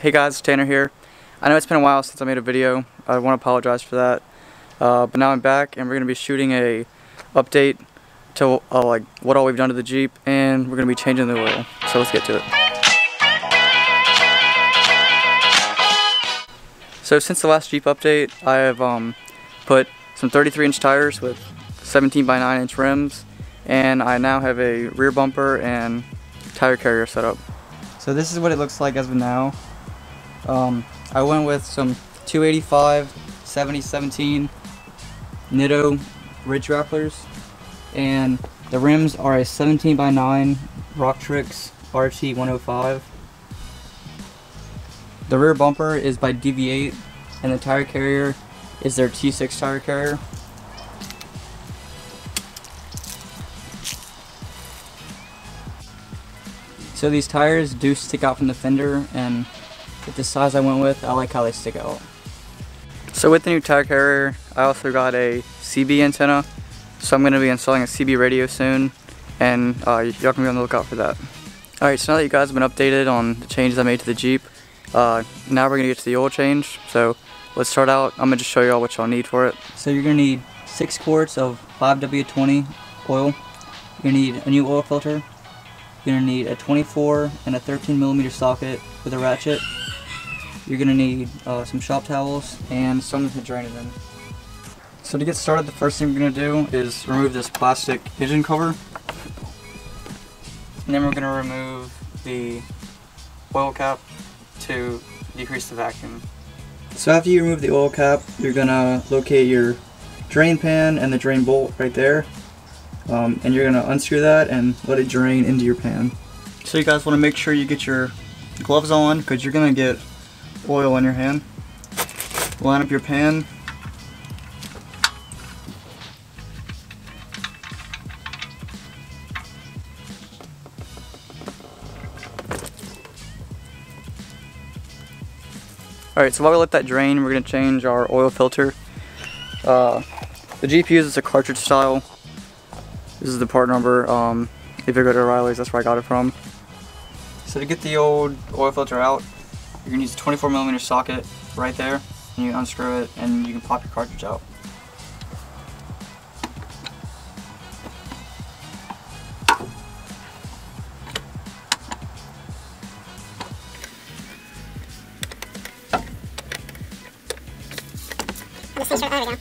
Hey guys, Tanner here. I know it's been a while since I made a video. I want to apologize for that. But now I'm back and we're going to be shooting a update to like what all we've done to the Jeep, and we're going to be changing the oil. So let's get to it. So since the last Jeep update, I have put some 33-inch tires with 17 by 9-inch rims, and I now have a rear bumper and tire carrier set up. So this is what it looks like as of now. I went with some 285 7017 Nitto Ridge Rapplers, and the rims are a 17 by 9 Rocktrix RT 105. The rear bumper is by DV8, and the tire carrier is their T6 tire carrier. So these tires do stick out from the fender, and with the size I went with, I like how they stick out. So with the new tire carrier, I also got a CB antenna. So I'm going to be installing a CB radio soon, and y'all can be on the lookout for that. Alright, so now that you guys have been updated on the changes I made to the Jeep, now we're going to get to the oil change. So let's start out. I'm going to just show y'all what y'all need for it. So you're going to need 6 quarts of 5W20 oil. You're going to need a new oil filter. You're going to need a 24 and a 13mm socket with a ratchet. You're going to need some shop towels and something to drain it in. So to get started, the first thing we're going to do is remove this plastic engine cover. And then we're going to remove the oil cap to decrease the vacuum. So after you remove the oil cap, you're going to locate your drain pan and the drain bolt right there. And you're going to unscrew that and let it drain into your pan. So you guys want to make sure you get your gloves on, because you're going to get oil on your hand. Line up your pan. Alright, so while we let that drain, we're going to change our oil filter. The Jeep uses a cartridge style. This is the part number. If you go to O'Reilly's, that's where I got it from. So to get the old oil filter out, you're going to use a 24mm socket right there, and you can unscrew it and you can pop your cartridge out. There we go.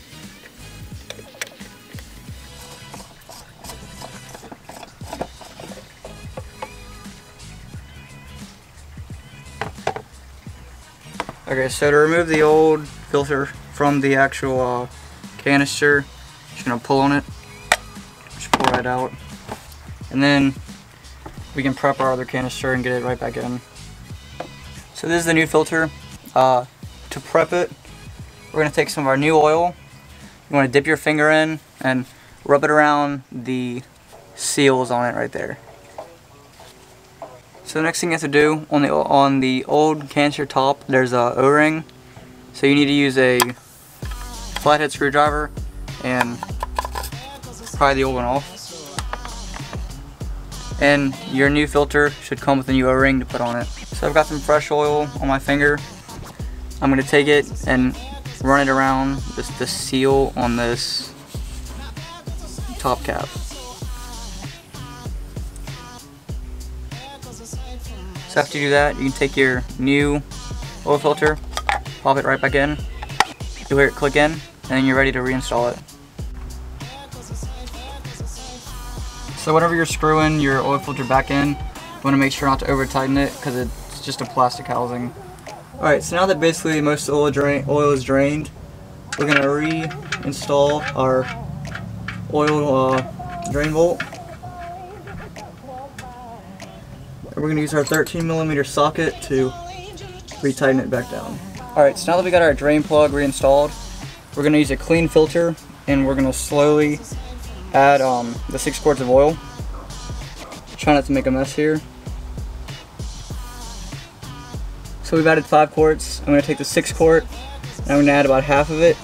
Okay, so to remove the old filter from the actual canister, just gonna pull on it, just pull right out, and then we can prep our other canister and get it right back in. So this is the new filter. To prep it, we're gonna take some of our new oil. You want to dip your finger in and rub it around the seals on it right there. So the next thing you have to do, on the old canister top, there's a O-ring. So you need to use a flathead screwdriver and pry the old one off. And your new filter should come with a new O-ring to put on it. So I've got some fresh oil on my finger. I'm going to take it and run it around the seal on this top cap. So after you do that, you can take your new oil filter, pop it right back in, you'll hear it click in, and then you're ready to reinstall it. So whenever you're screwing your oil filter back in, you want to make sure not to over tighten it, because it's just a plastic housing. Alright, so now that basically most of the oil is drained, we're going to reinstall our oil drain bolt. And we're going to use our 13mm socket to retighten it back down. Alright, so now that we got our drain plug reinstalled, we're going to use a clean filter, and we're going to slowly add the 6 quarts of oil. Try not to make a mess here. So we've added 5 quarts. I'm going to take the 6 quart, and I'm going to add about half of it,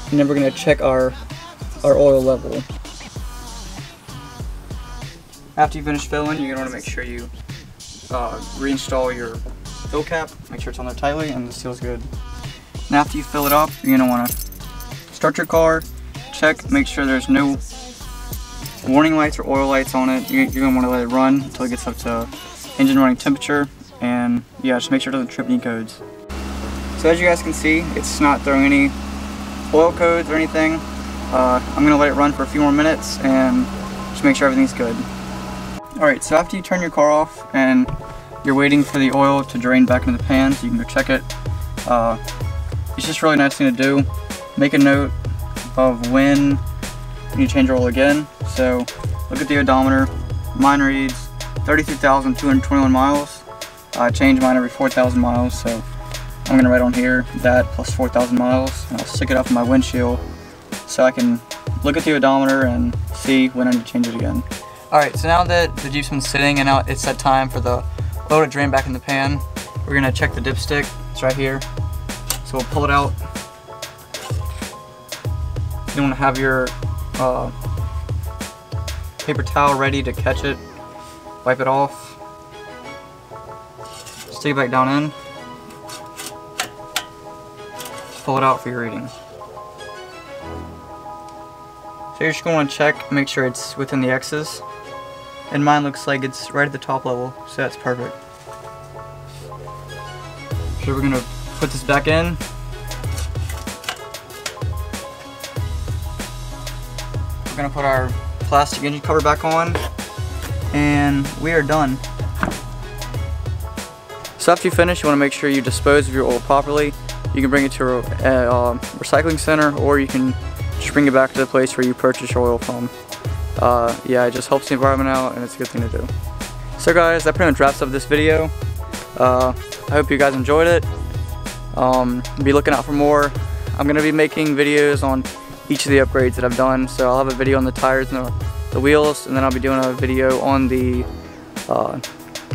and then we're going to check our oil level. After you finish filling, you're going to want to make sure you reinstall your fill cap, make sure it's on there tightly and the seal's good. And after you fill it up, you're gonna wanna start your car, check, make sure there's no warning lights or oil lights on it. You're gonna wanna let it run until it gets up to engine running temperature, and yeah, just make sure it doesn't trip any codes. So as you guys can see, it's not throwing any oil codes or anything. I'm gonna let it run for a few more minutes and just make sure everything's good. Alright, so after you turn your car off and you're waiting for the oil to drain back into the pan so you can go check it, it's just a really nice thing to do. Make a note of when you need to change your oil again. So look at the odometer. Mine reads 33,221 miles. I change mine every 4,000 miles, so I'm gonna write on here that plus 4,000 miles, and I'll stick it up in my windshield so I can look at the odometer and see when I need to change it again. Alright, so now that the Jeep's been sitting and now it's that time for the oil to drain back in the pan, we're gonna check the dipstick. It's right here. So we'll pull it out. You want to have your paper towel ready to catch it, wipe it off, stick it back down in, pull it out for your reading. So you're just going to want to check, make sure it's within the X's, and mine looks like it's right at the top level, so that's perfect. So we're going to put this back in. We're going to put our plastic engine cover back on, and we are done. So after you finish, you want to make sure you dispose of your oil properly. You can bring it to a recycling center, or you can just bring it back to the place where you purchase your oil from. Yeah, it just helps the environment out, and it's a good thing to do. So guys, that pretty much wraps up this video. I hope you guys enjoyed it. Be looking out for more. I'm going to be making videos on each of the upgrades that I've done. So I'll have a video on the tires and the wheels, and then I'll be doing a video on the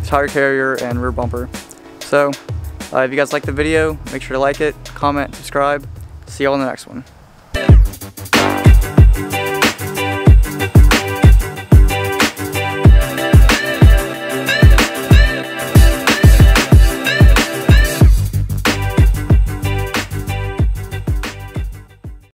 tire carrier and rear bumper. So if you guys like the video, make sure to like it, comment, subscribe. See y'all in the next one.